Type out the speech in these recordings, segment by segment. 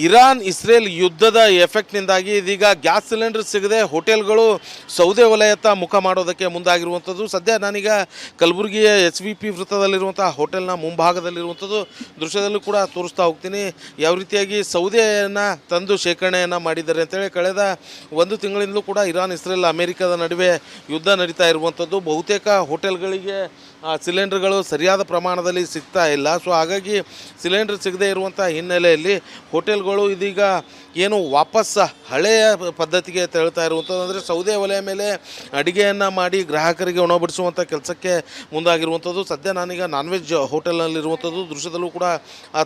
Iran Israel ಯುದ್ಧದ ಎಫೆಕ್ಟ್ನಿಂದಾಗಿ ಇದೀಗ gas cylinder ಸಿಗದೆ ಹೋಟೆಲ್ಗಳು ಸೌದೆ ವಲಯತ್ತ ಮುಖ ಮಾಡೋದಕ್ಕೆ ಮುಂದಾಗಿರುವಂಥದ್ದು. ಸದ್ಯ ನಾನೀಗ ಕಲಬುರಗಿಯ SVP ವೃತ್ತದಲ್ಲಿರುವಂಥ ಹೋಟೆಲ್ನ ಮುಂಭಾಗದಲ್ಲಿರುವಂಥದ್ದು ದೃಶ್ಯದಲ್ಲೂ ಕೂಡ ತೋರಿಸ್ತಾ ಹೋಗ್ತೀನಿ. ಯಾವ ರೀತಿಯಾಗಿ ಸೌದೆಯನ್ನು ತಂದು ಶೇಖರಣೆಯನ್ನು ಮಾಡಿದ್ದಾರೆ ಅಂತೇಳಿ. ಕಳೆದ ಒಂದು ತಿಂಗಳಿಂದಲೂ ಕೂಡ ಇರಾನ್ ಇಸ್ರೇಲ್ ಅಮೆರಿಕದ ನಡುವೆ ಯುದ್ಧ ನಡೀತಾ ಇರುವಂಥದ್ದು. ಬಹುತೇಕ ಹೋಟೆಲ್ಗಳಿಗೆ ಸಿಲಿಂಡರ್ಗಳು ಸರಿಯಾದ ಪ್ರಮಾಣದಲ್ಲಿ ಸಿಗ್ತಾ ಇಲ್ಲ. ಸೊ ಹಾಗಾಗಿ ಸಿಲಿಂಡರ್ ಸಿಗದೇ ಇರುವಂಥ ಹಿನ್ನೆಲೆಯಲ್ಲಿ ಹೋಟೆಲ್ಗಳು ಇದೀಗ ಏನು ವಾಪಸ್ ಹಳೆಯ ಪದ್ಧತಿಗೆ ತೆರಳ್ತಾ ಇರುವಂಥದ್ದು. ಅಂದರೆ ಸೌದೆ ಒಲೆಯ ಮೇಲೆ ಅಡುಗೆಯನ್ನು ಮಾಡಿ ಗ್ರಾಹಕರಿಗೆ ಉಣಬಡಿಸುವಂಥ ಕೆಲಸಕ್ಕೆ ಮುಂದಾಗಿರುವಂಥದ್ದು. ಸದ್ಯ ನಾನೀಗ ನಾನ್ ವೆಜ್ ಹೋಟೆಲ್ನಲ್ಲಿರುವಂಥದ್ದು ದೃಶ್ಯದಲ್ಲೂ ಕೂಡ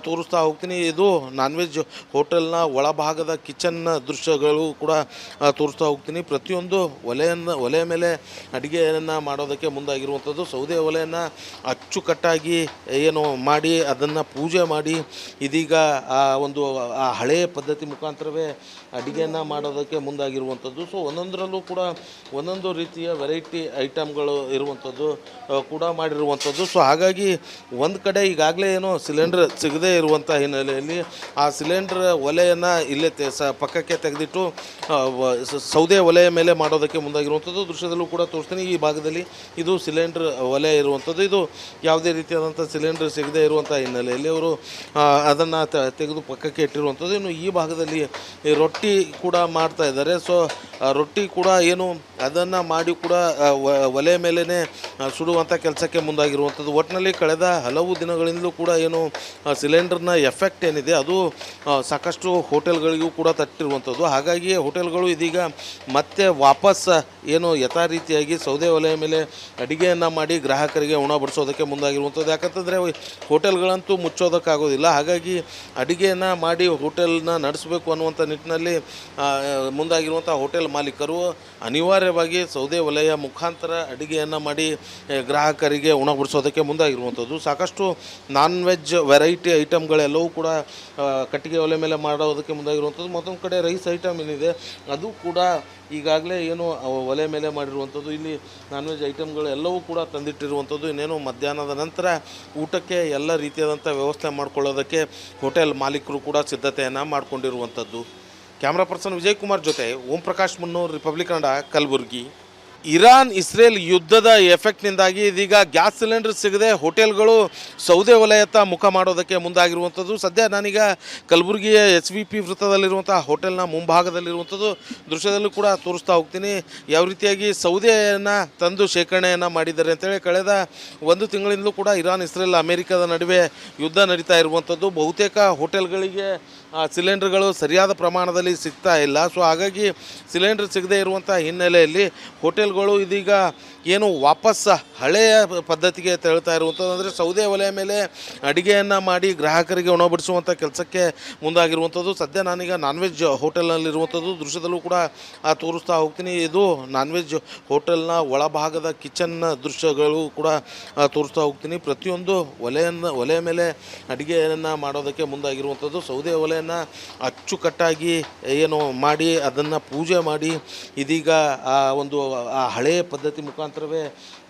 ತೋರಿಸ್ತಾ ಹೋಗ್ತೀನಿ. ಇದು ನಾನ್ ವೆಜ್ ಹೋಟೆಲ್ನ ಒಳಭಾಗದ ಕಿಚನ್ ದೃಶ್ಯಗಳು ಕೂಡ ತೋರಿಸ್ತಾ ಹೋಗ್ತೀನಿ. ಪ್ರತಿಯೊಂದು ಒಲೆಯ ಮೇಲೆ ಅಡುಗೆಯನ್ನು ಮಾಡೋದಕ್ಕೆ ಮುಂದಾಗಿರುವಂಥದ್ದು. ಸೌದೆ ಒಲೆಯನ್ನು ಅಚ್ಚುಕಟ್ಟಾಗಿ ಏನು ಮಾಡಿ ಅದನ್ನು ಪೂಜೆ ಮಾಡಿ ಇದೀಗ ಆ ಹಳೆಯ ಪದ್ಧತಿ ಮುಖಾಂತರವೇ ಅಡುಗೆಯನ್ನು ಮಾಡೋದಕ್ಕೆ ಮುಂದಾಗಿರುವಂಥದ್ದು. ಸೊ ಒಂದೊಂದರಲ್ಲೂ ಕೂಡ ಒಂದೊಂದು ರೀತಿಯ ವೆರೈಟಿ ಐಟಮ್ಗಳು ಇರುವಂಥದ್ದು ಕೂಡ ಮಾಡಿರುವಂಥದ್ದು. ಸೊ ಹಾಗಾಗಿ ಒಂದು ಕಡೆ ಈಗಾಗಲೇ ಏನೋ ಸಿಲಿಂಡರ್ ಸಿಗದೇ ಇರುವಂಥ ಹಿನ್ನೆಲೆಯಲ್ಲಿ ಆ ಸಿಲಿಂಡ್ರ್ ಒಲೆಯನ್ನು ಇಲ್ಲೇ ಪಕ್ಕಕ್ಕೆ ತೆಗೆದಿಟ್ಟು ಸೌದೆ ಒಲೆಯ ಮೇಲೆ ಮಾಡೋದಕ್ಕೆ ಮುಂದಾಗಿರುವಂಥದ್ದು. ದೃಶ್ಯದಲ್ಲೂ ಕೂಡ ತೋರಿಸ್ತೀನಿ. ಈ ಭಾಗದಲ್ಲಿ ಇದು ಸಿಲಿಂಡ್ರ್ ಒಲೆ ಇರುವಂಥದ್ದು. ಇದು ಯಾವುದೇ ರೀತಿಯಾದಂಥ ಸಿಲಿಂಡರ್ ಸಿಗದೇ ಇರುವಂಥ ಹಿನ್ನೆಲೆಯಲ್ಲಿ ಅವರು ಅದನ್ನು ತೆಗೆದು ಪಕ್ಕಕ್ಕೆ ಇಟ್ಟಿರುವಂಥದ್ದು. ಇನ್ನು ಈ ಭಾಗದಲ್ಲಿ ರೊಟ್ಟಿ ಕೂಡ ಮಾಡ್ತಾ ಇದ್ದಾರೆ. ಸೊ ರೊಟ್ಟಿ ಕೂಡ ಏನು ಅದನ್ನು ಮಾಡಿ ಕೂಡ ಒಲೆ ಮೇಲೇ ಸುಡುವಂಥ ಕೆಲಸಕ್ಕೆ ಮುಂದಾಗಿರುವಂಥದ್ದು. ಒಟ್ಟಿನಲ್ಲಿ ಕಳೆದ ಹಲವು ದಿನಗಳಿಂದಲೂ ಕೂಡ ಏನು ಸಿಲಿಂಡರ್ನ ಎಫೆಕ್ಟ್ ಏನಿದೆ ಅದು ಸಾಕಷ್ಟು ಹೋಟೆಲ್ಗಳಿಗೂ ಕೂಡ ತಟ್ಟಿರುವಂಥದ್ದು. ಹಾಗಾಗಿ ಹೋಟೆಲ್ಗಳು ಇದೀಗ ಮತ್ತೆ ವಾಪಸ್ ಏನು ಯಥಾ ರೀತಿಯಾಗಿ ಸೌದೆ ಒಲೆಯ ಮೇಲೆ ಅಡುಗೆಯನ್ನು ಮಾಡಿ ಗ್ರಾಹಕರಿಗೆ ಉಣಬಡಿಸೋದಕ್ಕೆ ಮುಂದಾಗಿರುವಂಥದ್ದು. ಯಾಕಂತಂದರೆ ಹೋಟೆಲ್ಗಳಂತೂ ಮುಚ್ಚೋದಕ್ಕಾಗೋದಿಲ್ಲ. ಹಾಗಾಗಿ ಅಡುಗೆಯನ್ನು ಮಾಡಿ ಹೋಟೆಲ್ನ ನಡೆಸಬೇಕು ಅನ್ನುವಂಥ ನಿಟ್ಟಿನಲ್ಲಿ ಮುಂದಾಗಿರುವಂಥ ಹೋಟೆಲ್ ಮಾಲೀಕರು ಅನಿವಾರ್ಯವಾಗಿ ಸೌದೆ ಒಲೆಯ ಮುಖಾಂತರ ಅಡುಗೆಯನ್ನು ಮಾಡಿ ಗ್ರಾಹಕರಿಗೆ ಉಣಬಡಿಸೋದಕ್ಕೆ ಮುಂದಾಗಿರುವಂಥದ್ದು. ಸಾಕಷ್ಟು ನಾನ್ ವೆಜ್ ವೆರೈಟಿ ಐಟಮ್ಗಳೆಲ್ಲವೂ ಕೂಡ ಕಟ್ಟಿಗೆ ಒಲೆ ಮೇಲೆ ಮಾಡೋದಕ್ಕೆ ಮುಂದಾಗಿರುವಂಥದ್ದು. ಮತ್ತೊಂದು ಕಡೆ ರೈಸ್ ಐಟಮ್ ಏನಿದೆ ಅದು ಕೂಡ ಈಗಾಗಲೇ ಏನು ಒಲೆ ಮೇಲೆ ಮಾಡಿರುವಂಥದ್ದು. ಇಲ್ಲಿ ನಾನ್ ವೆಜ್ ಐಟಮ್ಗಳು ಎಲ್ಲವೂ ಕೂಡ ತಂದಿಟ್ಟಿರುವಂಥದ್ದು. ಇನ್ನೇನು ಮಧ್ಯಾಹ್ನದ ನಂತರ ಊಟಕ್ಕೆ ಎಲ್ಲ ರೀತಿಯಾದಂಥ ವ್ಯವಸ್ಥೆ ಮಾಡ್ಕೊಳ್ಳೋದಕ್ಕೆ ಹೋಟೆಲ್ ಮಾಲೀಕರು ಕೂಡ ಸಿದ್ಧತೆಯನ್ನು ಮಾಡಿಕೊಂಡಿರುವಂಥದ್ದು. ಕ್ಯಾಮ್ರಾ ಪರ್ಸನ್ ವಿಜಯ್ ಕುಮಾರ್ ಜೊತೆ ಓಂ ಪ್ರಕಾಶ್ ಮುನ್ನೂರ್, republic Kannada, Kalaburagi. Iran Israel ಯುದ್ಧದ ಎಫೆಕ್ಟ್ನಿಂದಾಗಿ ಇದೀಗ ಗ್ಯಾಸ್ ಸಿಲಿಂಡರ್ ಸಿಗದೆ ಹೋಟೆಲ್ಗಳು ಸೌದೆ ವಲಯತ್ತ ಮುಖ ಮಾಡೋದಕ್ಕೆ ಮುಂದಾಗಿರುವಂಥದ್ದು. ಸದ್ಯ ನಾನೀಗ ಕಲಬುರಗಿಯ SVP ವೃತ್ತದಲ್ಲಿರುವಂಥ ಹೋಟೆಲ್ನ ಮುಂಭಾಗದಲ್ಲಿರುವಂಥದ್ದು ದೃಶ್ಯದಲ್ಲೂ ಕೂಡ ತೋರಿಸ್ತಾ ಹೋಗ್ತೀನಿ. ಯಾವ ರೀತಿಯಾಗಿ ಸೌದೆಯನ್ನು ತಂದು ಶೇಖರಣೆಯನ್ನು ಮಾಡಿದ್ದಾರೆ ಅಂತೇಳಿ. ಕಳೆದ ಒಂದು ತಿಂಗಳಿಂದಲೂ ಕೂಡ ಇರಾನ್ ಇಸ್ರೇಲ್ ಅಮೆರಿಕದ ನಡುವೆ ಯುದ್ಧ ನಡೀತಾ ಇರುವಂಥದ್ದು. ಬಹುತೇಕ ಹೋಟೆಲ್ಗಳಿಗೆ ಸಿಲಿಂಡರ್ಗಳು ಸರಿಯಾದ ಪ್ರಮಾಣದಲ್ಲಿ ಸಿಗ್ತಾ ಇಲ್ಲ. ಸೊ ಹಾಗಾಗಿ ಸಿಲಿಂಡರ್ ಸಿಗದೇ ಇರುವಂಥ ಹಿನ್ನೆಲೆಯಲ್ಲಿ ಹೋಟೆಲ್ಗಳು ಇದೀಗ ಏನು ವಾಪಸ್ ಹಳೆಯ ಪದ್ಧತಿಗೆ ತೆರಳ್ತಾ ಇರುವಂಥದ್ದು. ಅಂದರೆ ಸೌದೆ ಒಲೆಯ ಮೇಲೆ ಅಡುಗೆಯನ್ನು ಮಾಡಿ ಗ್ರಾಹಕರಿಗೆ ಉಣಬಡಿಸುವಂಥ ಕೆಲಸಕ್ಕೆ ಮುಂದಾಗಿರುವಂಥದ್ದು. ಸದ್ಯ ನಾನೀಗ ನಾನ್ ವೆಜ್ ಹೋಟೆಲ್ನಲ್ಲಿರುವಂಥದ್ದು ದೃಶ್ಯದಲ್ಲೂ ಕೂಡ ತೋರಿಸ್ತಾ ಹೋಗ್ತೀನಿ. ಇದು ನಾನ್ ವೆಜ್ ಹೋಟೆಲ್ನ ಒಳಭಾಗದ ಕಿಚನ್ ದೃಶ್ಯಗಳು ಕೂಡ ತೋರಿಸ್ತಾ ಹೋಗ್ತೀನಿ. ಪ್ರತಿಯೊಂದು ಒಲೆಯ ಮೇಲೆ ಅಡುಗೆಯನ್ನು ಮಾಡೋದಕ್ಕೆ ಮುಂದಾಗಿರುವಂಥದ್ದು. ಸೌದೆ ಒಲೆಯನ್ನು ಅಚ್ಚುಕಟ್ಟಾಗಿ ಏನು ಮಾಡಿ ಅದನ್ನು ಪೂಜೆ ಮಾಡಿ ಇದೀಗ ಆ ಹಳೆಯ ಪದ್ಧತಿ ಮುಖಾಂತರವೇ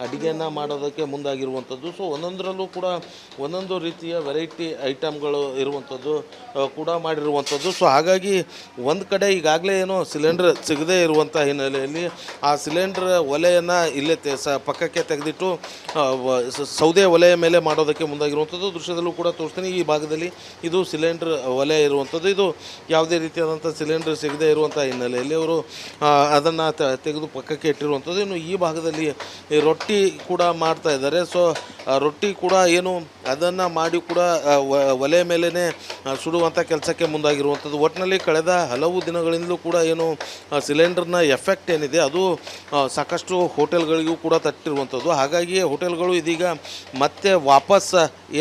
ಅಡುಗೆಯನ್ನು ಮಾಡೋದಕ್ಕೆ ಮುಂದಾಗಿರುವಂಥದ್ದು. ಸೊ ಒಂದೊಂದರಲ್ಲೂ ಕೂಡ ಒಂದೊಂದು ರೀತಿಯ ವೆರೈಟಿ ಐಟಮ್ಗಳು ಇರುವಂಥದ್ದು ಕೂಡ ಮಾಡಿರುವಂಥದ್ದು. ಸೊ ಹಾಗಾಗಿ ಒಂದು ಕಡೆ ಈಗಾಗಲೇ ಏನೋ ಸಿಲಿಂಡರ್ ಸಿಗದೇ ಇರುವಂಥ ಹಿನ್ನೆಲೆಯಲ್ಲಿ ಆ ಸಿಲಿಂಡ್ರ್ ಒಲೆಯನ್ನು ಇಲ್ಲೇ ಪಕ್ಕಕ್ಕೆ ತೆಗೆದಿಟ್ಟು ಸೌದೆ ಒಲೆಯ ಮೇಲೆ ಮಾಡೋದಕ್ಕೆ ಮುಂದಾಗಿರುವಂಥದ್ದು. ದೃಶ್ಯದಲ್ಲೂ ಕೂಡ ತೋರಿಸ್ತೀನಿ. ಈ ಭಾಗದಲ್ಲಿ ಇದು ಸಿಲಿಂಡ್ರ್ ಒಲೆ ಇರುವಂಥದ್ದು. ಇದು ಯಾವುದೇ ರೀತಿಯಾದಂಥ ಸಿಲಿಂಡರ್ ಸಿಗದೇ ಇರುವಂಥ ಹಿನ್ನೆಲೆಯಲ್ಲಿ ಅವರು ಅದನ್ನು ತೆಗೆದು ಪಕ್ಕಕ್ಕೆ ಇಟ್ಟಿರುವಂಥದ್ದು. ಇನ್ನು ಈ ಭಾಗದಲ್ಲಿ ರೊಟ್ಟಿ ಕೂಡ ಮಾಡ್ತಾ ಇದ್ದಾರೆ. ಸೊ ರೊಟ್ಟಿ ಕೂಡ ಏನು ಅದನ್ನು ಮಾಡಿ ಕೂಡ ಒಲೆ ಮೇಲೇ ಸುಡುವಂಥ ಕೆಲಸಕ್ಕೆ ಮುಂದಾಗಿರುವಂಥದ್ದು. ಒಟ್ಟಿನಲ್ಲಿ ಕಳೆದ ಹಲವು ದಿನಗಳಿಂದಲೂ ಕೂಡ ಏನು ಸಿಲಿಂಡರ್ನ ಎಫೆಕ್ಟ್ ಏನಿದೆ ಅದು ಸಾಕಷ್ಟು ಹೋಟೆಲ್ಗಳಿಗೂ ಕೂಡ ತಟ್ಟಿರುವಂಥದ್ದು. ಹಾಗಾಗಿ ಹೋಟೆಲ್ಗಳು ಇದೀಗ ಮತ್ತೆ ವಾಪಸ್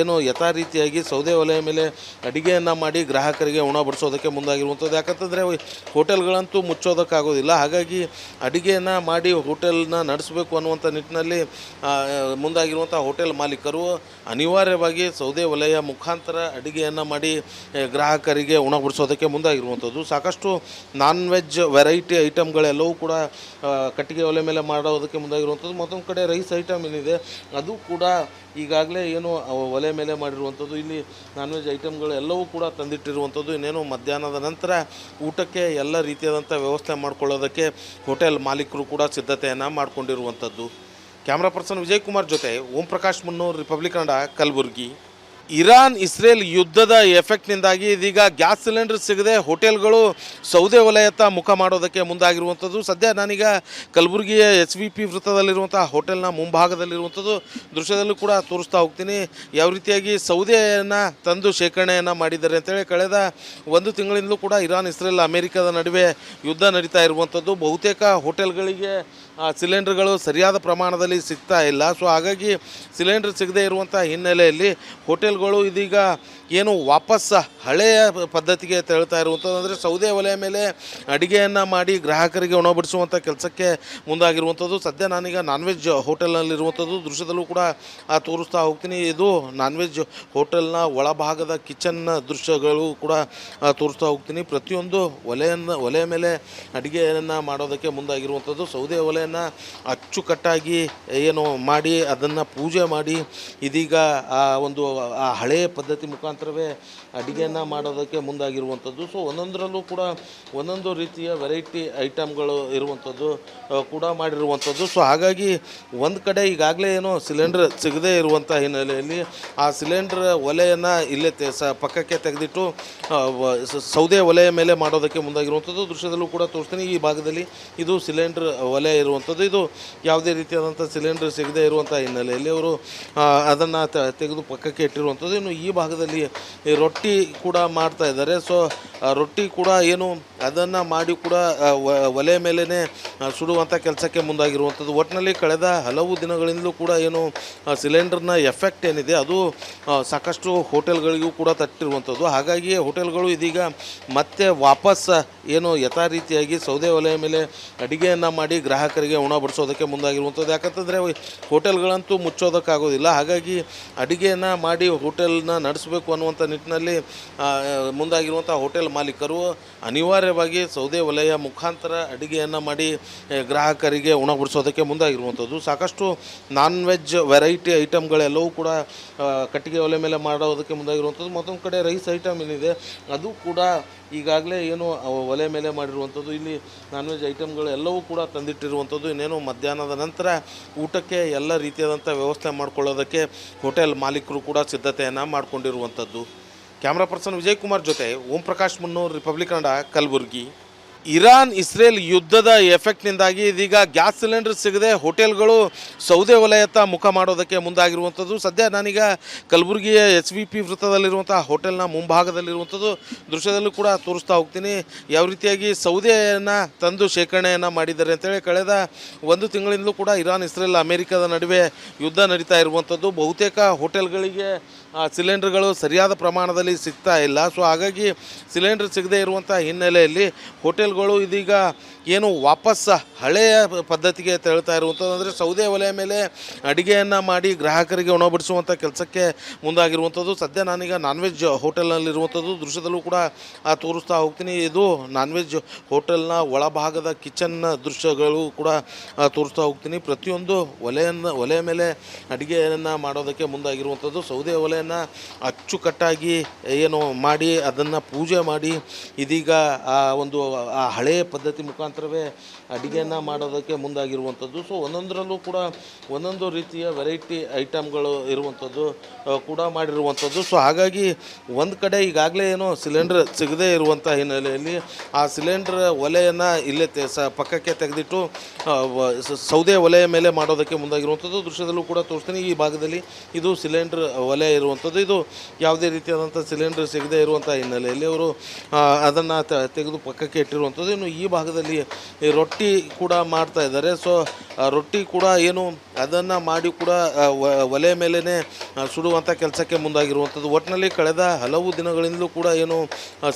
ಏನು ಯಥಾ ರೀತಿಯಾಗಿ ಸೌದೆ ಒಲೆಯ ಮೇಲೆ ಅಡುಗೆಯನ್ನು ಮಾಡಿ ಗ್ರಾಹಕರಿಗೆ ಉಣಬಡಿಸೋದಕ್ಕೆ ಮುಂದಾಗಿರುವಂಥದ್ದು. ಯಾಕಂತಂದರೆ ಹೋಟೆಲ್ಗಳಂತೂ ಮುಚ್ಚೋದಕ್ಕಾಗೋದಿಲ್ಲ. ಹಾಗಾಗಿ ಅಡುಗೆಯನ್ನು ಮಾಡಿ ಹೋಟೆಲ್ನ ನಡೆಸಬೇಕು ಅನ್ನುವಂಥ ನಿಟ್ಟಿನಲ್ಲಿ ಮುಂದಾಗಿರುವಂಥ ಹೋಟೆಲ್ ಮಾಲೀಕರು ಅನಿವಾರ್ಯವಾಗಿ ಸೌದೆ ಒಲೆಯ ಮುಖಾಂತರ ಅಡುಗೆಯನ್ನು ಮಾಡಿ ಗ್ರಾಹಕರಿಗೆ ಉಣಬಡಿಸೋದಕ್ಕೆ ಮುಂದಾಗಿರುವಂಥದ್ದು. ಸಾಕಷ್ಟು ನಾನ್ ವೆಜ್ ವೆರೈಟಿ ಐಟಮ್ಗಳೆಲ್ಲವೂ ಕೂಡ ಕಟ್ಟಿಗೆ ಒಲೆ ಮೇಲೆ ಮಾಡೋದಕ್ಕೆ ಮುಂದಾಗಿರುವಂಥದ್ದು. ಮತ್ತೊಂದು ಕಡೆ ರೈಸ್ ಐಟಮ್ ಏನಿದೆ ಅದು ಕೂಡ ಈಗಾಗಲೇ ಏನು ಒಲೆ ಮೇಲೆ ಮಾಡಿರುವಂಥದ್ದು, ಇಲ್ಲಿ ನಾನ್ ವೆಜ್ ಐಟಮ್ಗಳು ಎಲ್ಲವೂ ಕೂಡ ತಂದಿಟ್ಟಿರುವಂಥದ್ದು. ಇನ್ನೇನು ಮಧ್ಯಾಹ್ನದ ನಂತರ ಊಟಕ್ಕೆ ಎಲ್ಲ ರೀತಿಯಾದಂಥ ವ್ಯವಸ್ಥೆ ಮಾಡಿಕೊಳ್ಳೋದಕ್ಕೆ ಹೋಟೆಲ್ ಮಾಲೀಕರು ಕೂಡ ಸಿದ್ಧತೆಯನ್ನು ಮಾಡಿಕೊಂಡಿರುವಂಥದ್ದು. ಕ್ಯಾಮ್ರಾ ಪರ್ಸನ್ ವಿಜಯ್ ಕುಮಾರ್ ಜೊತೆ ಓಂ ಪ್ರಕಾಶ್ ಮುನ್ನೂರ್, republic Kannada, Kalaburagi. Iran Israel ಯುದ್ಧದ ಎಫೆಕ್ಟ್ನಿಂದಾಗಿ ಇದೀಗ ಗ್ಯಾಸ್ ಸಿಲಿಂಡರ್ ಸಿಗದೆ ಹೋಟೆಲ್ಗಳು ಸೌದೆ ವಲಯತ್ತ ಮುಖ ಮಾಡೋದಕ್ಕೆ ಮುಂದಾಗಿರುವಂಥದ್ದು. ಸದ್ಯ ನಾನೀಗ ಕಲಬುರಗಿಯ SVP ವೃತ್ತದಲ್ಲಿರುವಂಥ ಹೋಟೆಲ್ನ ಮುಂಭಾಗದಲ್ಲಿರುವಂಥದ್ದು ದೃಶ್ಯದಲ್ಲೂ ಕೂಡ ತೋರಿಸ್ತಾ ಹೋಗ್ತೀನಿ. ಯಾವ ರೀತಿಯಾಗಿ ಸೌದೆಯನ್ನು ತಂದು ಶೇಖರಣೆಯನ್ನು ಮಾಡಿದ್ದಾರೆ ಅಂತೇಳಿ. ಕಳೆದ 1 ತಿಂಗಳಿಂದಲೂ ಕೂಡ ಇರಾನ್ ಇಸ್ರೇಲ್ ಅಮೆರಿಕದ ನಡುವೆ ಯುದ್ಧ ನಡೀತಾ ಇರುವಂಥದ್ದು. ಬಹುತೇಕ ಹೋಟೆಲ್ಗಳಿಗೆ ಸಿಲಿಂಡರ್ಗಳು ಸರಿಯಾದ ಪ್ರಮಾಣದಲ್ಲಿ ಸಿಗ್ತಾ ಇಲ್ಲ. ಸೊ ಹಾಗಾಗಿ ಸಿಲಿಂಡರ್ ಸಿಗದೇ ಇರುವಂಥ ಹಿನ್ನೆಲೆಯಲ್ಲಿ ಹೋಟೆಲ್ಗಳು ಇದೀಗ ಏನು ವಾಪಸ್ ಹಳೆಯ ಪದ್ಧತಿಗೆ ತೆರಳ್ತಾ ಇರುವಂಥದ್ದು. ಅಂದರೆ ಸೌದೆ ಒಲೆಯ ಮೇಲೆ ಅಡುಗೆಯನ್ನು ಮಾಡಿ ಗ್ರಾಹಕರಿಗೆ ಉಣಬಡಿಸುವಂಥ ಕೆಲಸಕ್ಕೆ ಮುಂದಾಗಿರುವಂಥದ್ದು. ಸದ್ಯ ನಾನೀಗ ನಾನ್ ವೆಜ್ ಹೋಟೆಲ್ನಲ್ಲಿರುವಂಥದ್ದು ದೃಶ್ಯದಲ್ಲೂ ಕೂಡ ತೋರಿಸ್ತಾ ಹೋಗ್ತೀನಿ. ಇದು ನಾನ್ ವೆಜ್ ಹೋಟೆಲ್ನ ಒಳಭಾಗದ ಕಿಚನ್ನ ದೃಶ್ಯಗಳು ಕೂಡ ತೋರಿಸ್ತಾ ಹೋಗ್ತೀನಿ. ಪ್ರತಿಯೊಂದು ಒಲೆಯ ಮೇಲೆ ಅಡುಗೆಯನ್ನು ಮಾಡೋದಕ್ಕೆ ಮುಂದಾಗಿರುವಂಥದ್ದು. ಸೌದೆ ಒಲೆಯನ್ನು ಅಚ್ಚುಕಟ್ಟಾಗಿ ಏನು ಮಾಡಿ ಅದನ್ನು ಪೂಜೆ ಮಾಡಿ ಇದೀಗ ಆ ಹಳೆಯ ಪದ್ಧತಿ ಮುಖಾಂತರವೇ ಅಡುಗೆಯನ್ನು ಮಾಡೋದಕ್ಕೆ ಮುಂದಾಗಿರುವಂಥದ್ದು. ಸೊ ಒಂದೊಂದರಲ್ಲೂ ಕೂಡ ಒಂದೊಂದು ರೀತಿಯ ವೆರೈಟಿ ಐಟಮ್ಗಳು ಇರುವಂಥದ್ದು ಕೂಡ ಮಾಡಿರುವಂಥದ್ದು. ಸೊ ಹಾಗಾಗಿ ಒಂದು ಕಡೆ ಈಗಾಗಲೇ ಏನೋ ಸಿಲಿಂಡರ್ ಸಿಗದೇ ಇರುವಂಥ ಹಿನ್ನೆಲೆಯಲ್ಲಿ ಆ ಸಿಲಿಂಡ್ರ್ ಒಲೆಯನ್ನು ಇಲ್ಲೇ ಪಕ್ಕಕ್ಕೆ ತೆಗೆದಿಟ್ಟು ಸೌದೆ ಒಲೆಯ ಮೇಲೆ ಮಾಡೋದಕ್ಕೆ ಮುಂದಾಗಿರುವಂಥದ್ದು. ದೃಶ್ಯದಲ್ಲೂ ಕೂಡ ತೋರಿಸ್ತೀನಿ. ಈ ಭಾಗದಲ್ಲಿ ಇದು ಸಿಲಿಂಡ್ರ್ ಒಲೆ ಇರುವಂಥದ್ದು. ಇದು ಯಾವುದೇ ರೀತಿಯಾದಂಥ ಸಿಲಿಂಡರ್ ಸಿಗದೇ ಇರುವಂಥ ಹಿನ್ನೆಲೆಯಲ್ಲಿ ಅವರು ಅದನ್ನು ತೆಗೆದು ಪಕ್ಕಕ್ಕೆ ಇಟ್ಟಿರುವಂಥದ್ದು. ಇನ್ನು ಈ ಭಾಗದಲ್ಲಿ ರೊಟ್ಟಿ ಕೂಡ ಮಾಡ್ತಾ ಇದ್ದಾರೆ. ಸೊ ರೊಟ್ಟಿ ಕೂಡ ಏನು ಅದನ್ನು ಮಾಡಿ ಕೂಡ ಒಲೆ ಮೇಲೇ ಸುಡುವಂಥ ಕೆಲಸಕ್ಕೆ ಮುಂದಾಗಿರುವಂಥದ್ದು. ಒಟ್ಟಿನಲ್ಲಿ ಕಳೆದ ಹಲವು ದಿನಗಳಿಂದಲೂ ಕೂಡ ಏನು ಸಿಲಿಂಡರ್ನ ಎಫೆಕ್ಟ್ ಏನಿದೆ ಅದು ಸಾಕಷ್ಟು ಹೋಟೆಲ್ಗಳಿಗೂ ಕೂಡ ತಟ್ಟಿರುವಂಥದ್ದು. ಹಾಗಾಗಿ ಹೋಟೆಲ್ಗಳು ಇದೀಗ ಮತ್ತೆ ವಾಪಸ್ ಏನು ಯಥಾ ರೀತಿಯಾಗಿ ಸೌದೆ ಒಲೆಯ ಮೇಲೆ ಅಡುಗೆಯನ್ನು ಮಾಡಿ ಗ್ರಾಹಕರಿಗೆ ಉಣಬಡಿಸೋದಕ್ಕೆ ಮುಂದಾಗಿರುವಂಥದ್ದು. ಯಾಕಂತಂದರೆ ಹೋಟೆಲ್ಗಳಂತೂ ಮುಚ್ಚೋದಕ್ಕಾಗೋದಿಲ್ಲ. ಹಾಗಾಗಿ ಅಡುಗೆಯನ್ನು ಮಾಡಿ ಹೋಟೆಲ್ನ ನಡೆಸಬೇಕು ಅನ್ನುವಂಥ ನಿಟ್ಟಿನಲ್ಲಿ ಮುಂದಾಗಿರುವಂಥ ಹೋಟೆಲ್ ಮಾಲೀಕರು ಅನಿವಾರ್ಯವಾಗಿ ಸೌದೆ ಒಲೆಯ ಮುಖಾಂತರ ಅಡುಗೆಯನ್ನು ಮಾಡಿ ಗ್ರಾಹಕರಿಗೆ ಉಣಬಡಿಸೋದಕ್ಕೆ ಮುಂದಾಗಿರುವಂಥದ್ದು. ಸಾಕಷ್ಟು ನಾನ್ ವೆಜ್ ವೆರೈಟಿ ಐಟಮ್ಗಳೆಲ್ಲವೂ ಕೂಡ ಕಟ್ಟಿಗೆ ಒಲೆ ಮೇಲೆ ಮಾಡೋದಕ್ಕೆ ಮುಂದಾಗಿರುವಂಥದ್ದು. ಮತ್ತೊಂದು ಕಡೆ ರೈಸ್ ಐಟಮ್ ಏನಿದೆ ಅದು ಕೂಡ ಈಗಾಗಲೇ ಏನು ಒಲೆ ಮೇಲೆ ಮಾಡಿರುವಂಥದ್ದು. ಇಲ್ಲಿ ನಾನ್ ವೆಜ್ ಐಟಮ್ಗಳು ಎಲ್ಲವೂ ಕೂಡ ತಂದಿಟ್ಟಿರುವಂಥದ್ದು. ಇನ್ನೇನು ಮಧ್ಯಾಹ್ನದ ನಂತರ ಊಟಕ್ಕೆ ಎಲ್ಲ ರೀತಿಯಾದಂಥ ವ್ಯವಸ್ಥೆ ಮಾಡಿಕೊಳ್ಳೋದಕ್ಕೆ ಹೋಟೆಲ್ ಮಾಲೀಕರು ಕೂಡ ಸಿದ್ಧತೆಯನ್ನು ಮಾಡಿಕೊಂಡಿರುವಂಥದ್ದು. ಕ್ಯಾಮ್ರಾ ಪರ್ಸನ್ ವಿಜಯ್ ಕುಮಾರ್ ಜೊತೆ ಓಂ ಪ್ರಕಾಶ್ ಮುನ್ನೂರ್, republic Kannada, Kalaburagi. Iran Israel ಯುದ್ಧದ ಎಫೆಕ್ಟ್ನಿಂದಾಗಿ ಇದೀಗ ಗ್ಯಾಸ್ ಸಿಲಿಂಡರ್ ಸಿಗದೆ ಹೋಟೆಲ್ಗಳು ಸೌದೆ ವಲಯತ್ತ ಮುಖ ಮಾಡೋದಕ್ಕೆ ಮುಂದಾಗಿರುವಂಥದ್ದು. ಸದ್ಯ ನಾನೀಗ ಕಲಬುರಗಿಯ SVP ವೃತ್ತದಲ್ಲಿರುವಂಥ ಹೋಟೆಲ್ನ ಮುಂಭಾಗದಲ್ಲಿರುವಂಥದ್ದು ದೃಶ್ಯದಲ್ಲೂ ಕೂಡ ತೋರಿಸ್ತಾ ಹೋಗ್ತೀನಿ. ಯಾವ ರೀತಿಯಾಗಿ ಸೌದೆಯನ್ನು ತಂದು ಶೇಖರಣೆಯನ್ನು ಮಾಡಿದ್ದಾರೆ ಅಂತೇಳಿ. ಕಳೆದ 1 ತಿಂಗಳಿಂದಲೂ ಕೂಡ ಇರಾನ್ ಇಸ್ರೇಲ್ ಅಮೆರಿಕದ ನಡುವೆ ಯುದ್ಧ ನಡೀತಾ ಇರುವಂಥದ್ದು. ಬಹುತೇಕ ಹೋಟೆಲ್ಗಳಿಗೆ ಸಿಲಿಂಡರ್ಗಳು ಸರಿಯಾದ ಪ್ರಮಾಣದಲ್ಲಿ ಸಿಗ್ತಾ ಇಲ್ಲ. ಸೊ ಹಾಗಾಗಿ ಸಿಲಿಂಡರ್ ಸಿಗದೇ ಇರುವಂಥ ಹಿನ್ನೆಲೆಯಲ್ಲಿ ಹೋಟೆಲ್ಗಳು ಇದೀಗ ಏನು ವಾಪಸ್ ಹಳೆಯ ಪದ್ಧತಿಗೆ ತೆರಳ್ತಾ ಇರುವಂಥದ್ದು. ಅಂದರೆ ಸೌದೆ ಒಲೆಯ ಮೇಲೆ ಅಡುಗೆಯನ್ನು ಮಾಡಿ ಗ್ರಾಹಕರಿಗೆ ಉಣಬಡಿಸುವಂಥ ಕೆಲಸಕ್ಕೆ ಮುಂದಾಗಿರುವಂಥದ್ದು. ಸದ್ಯ ನಾನೀಗ ನಾನ್ ವೆಜ್ ಹೋಟೆಲ್ನಲ್ಲಿರುವಂಥದ್ದು ದೃಶ್ಯದಲ್ಲೂ ಕೂಡ ತೋರಿಸ್ತಾ ಹೋಗ್ತೀನಿ. ಇದು ನಾನ್ ವೆಜ್ ಹೋಟೆಲ್ನ ಒಳಭಾಗದ ಕಿಚನ್ನ ದೃಶ್ಯಗಳು ಕೂಡ ತೋರಿಸ್ತಾ ಹೋಗ್ತೀನಿ. ಪ್ರತಿಯೊಂದು ಒಲೆಯ ಮೇಲೆ ಅಡುಗೆಯನ್ನು ಮಾಡೋದಕ್ಕೆ ಮುಂದಾಗಿರುವಂಥದ್ದು. ಸೌದೆ ಒಲೆಯನ್ನು ಅಚ್ಚುಕಟ್ಟಾಗಿ ಏನು ಮಾಡಿ ಅದನ್ನು ಪೂಜೆ ಮಾಡಿ ಇದೀಗ ಆ ಹಳೆಯ ಪದ್ಧತಿ ಮುಖಾಂತರವೇ ಅಡುಗೆಯನ್ನು ಮಾಡೋದಕ್ಕೆ ಮುಂದಾಗಿರುವಂಥದ್ದು. ಸೊ ಒಂದೊಂದರಲ್ಲೂ ಕೂಡ ಒಂದೊಂದು ರೀತಿಯ ವೆರೈಟಿ ಐಟಮ್ಗಳು ಇರುವಂಥದ್ದು ಕೂಡ ಮಾಡಿರುವಂಥದ್ದು. ಸೊ ಹಾಗಾಗಿ ಒಂದು ಕಡೆ ಈಗಾಗಲೇ ಏನೋ ಸಿಲಿಂಡರ್ ಸಿಗದೇ ಇರುವಂಥ ಹಿನ್ನೆಲೆಯಲ್ಲಿ ಆ ಸಿಲಿಂಡರ್ ಒಲೆಯನ್ನು ಇಲ್ಲೇ ಪಕ್ಕಕ್ಕೆ ತೆಗೆದಿಟ್ಟು ಸೌದೆ ಒಲೆಯ ಮೇಲೆ ಮಾಡೋದಕ್ಕೆ ಮುಂದಾಗಿರುವಂಥದ್ದು. ದೃಶ್ಯದಲ್ಲೂ ಕೂಡ ತೋರಿಸ್ತೀನಿ. ಈ ಭಾಗದಲ್ಲಿ ಇದು ಸಿಲಿಂಡರ್ ಒಲೆ ಇರುವಂಥದ್ದು. ಇದು ಯಾವುದೇ ರೀತಿಯಾದಂಥ ಸಿಲಿಂಡರ್ ಸಿಗದೇ ಇರುವಂಥ ಹಿನ್ನೆಲೆಯಲ್ಲಿ ಅವರು ಅದನ್ನು ತೆಗೆದು ಪಕ್ಕಕ್ಕೆ ಇಟ್ಟಿರುವಂಥದ್ದು. ಇನ್ನು ಈ ಭಾಗದಲ್ಲಿ ರೊಟ್ಟಿ ಕೂಡ ಮಾಡ್ತಾ ಇದ್ದಾರೆ. ಸೊ ರೊಟ್ಟಿ ಕೂಡ ಏನು ಅದನ್ನು ಮಾಡಿ ಕೂಡ ಒಲೆ ಮೇಲೇ ಸುಡುವಂಥ ಕೆಲಸಕ್ಕೆ ಮುಂದಾಗಿರುವಂಥದ್ದು. ಒಟ್ಟಿನಲ್ಲಿ ಕಳೆದ ಹಲವು ದಿನಗಳಿಂದಲೂ ಕೂಡ ಏನು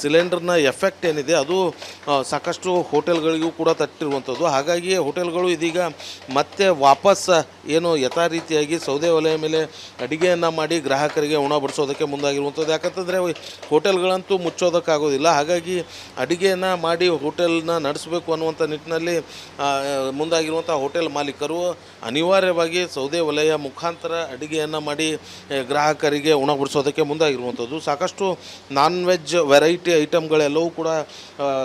ಸಿಲಿಂಡರ್ನ ಎಫೆಕ್ಟ್ ಏನಿದೆ ಅದು ಸಾಕಷ್ಟು ಹೋಟೆಲ್ಗಳಿಗೂ ಕೂಡ ತಟ್ಟಿರುವಂಥದ್ದು. ಹಾಗಾಗಿ ಹೋಟೆಲ್ಗಳು ಇದೀಗ ಮತ್ತೆ ವಾಪಸ್ ಏನು ಯಥಾ ರೀತಿಯಾಗಿ ಸೌದೆ ಒಲೆಯ ಮೇಲೆ ಅಡುಗೆಯನ್ನು ಮಾಡಿ ಗ್ರಾಹಕರಿಗೆ ಗ್ರಾಹಕರಿಗೆ ಉಣ ಬಡಿಸೋದಕ್ಕೆ ಮುಂದಾಗಿರುವಂಥದ್ದು. ಯಾಕಂತಂದರೆ ಹೋಟೆಲ್ಗಳಂತೂ ಮುಚ್ಚೋದಕ್ಕಾಗೋದಿಲ್ಲ. ಹಾಗಾಗಿ ಅಡುಗೆಯನ್ನು ಮಾಡಿ ಹೋಟೆಲ್ನ ನಡೆಸಬೇಕು ಅನ್ನುವಂಥ ನಿಟ್ಟಿನಲ್ಲಿ ಮುಂದಾಗಿರುವಂಥ ಹೋಟೆಲ್ ಮಾಲೀಕರು ಅನಿವಾರ್ಯವಾಗಿ ಸೌದೆ ಒಲೆಯ ಮುಖಾಂತರ ಅಡುಗೆಯನ್ನು ಮಾಡಿ ಗ್ರಾಹಕರಿಗೆ ಉಣಬಡಿಸೋದಕ್ಕೆ ಮುಂದಾಗಿರುವಂಥದ್ದು. ಸಾಕಷ್ಟು ನಾನ್ ವೆಜ್ ವೆರೈಟಿ ಐಟಮ್ಗಳೆಲ್ಲವೂ ಕೂಡ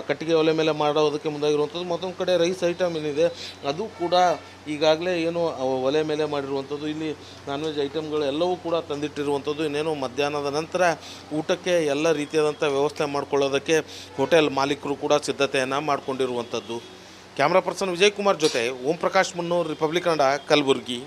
ಕಟ್ಟಿಗೆ ಒಲೆ ಮೇಲೆ ಮಾಡೋದಕ್ಕೆ ಮುಂದಾಗಿರುವಂಥದ್ದು. ಮತ್ತೊಂದು ಕಡೆ ರೈಸ್ ಐಟಮ್ ಏನಿದೆ ಅದು ಕೂಡ ಈಗಾಗಲೇ ಏನು ಒಲೆ ಮೇಲೆ ಮಾಡಿರುವಂಥದ್ದು. ಇಲ್ಲಿ ನಾನ್ ವೆಜ್ ಐಟಮ್ಗಳು ಎಲ್ಲವೂ ಕೂಡ ತಂದಿಟ್ಟಿರುವಂಥದ್ದು. ಇನ್ನೇನು ಮಧ್ಯಾಹ್ನದ ನಂತರ ಊಟಕ್ಕೆ ಎಲ್ಲ ರೀತಿಯಾದಂಥ ವ್ಯವಸ್ಥೆ ಮಾಡಿಕೊಳ್ಳೋದಕ್ಕೆ ಹೋಟೆಲ್ ಮಾಲೀಕರು ಕೂಡ ಸಿದ್ಧತೆಯನ್ನು ಮಾಡಿಕೊಂಡಿರುವಂಥದ್ದು. ಕ್ಯಾಮ್ರಾ ಪರ್ಸನ್ ವಿಜಯ್ ಕುಮಾರ್ ಜೊತೆ ಓಂ ಪ್ರಕಾಶ್ ಮುನ್ನೂರ್, ರಿಪಬ್ಲಿಕ್ ಕನ್ನಡ, ಕಲಬುರಗಿ.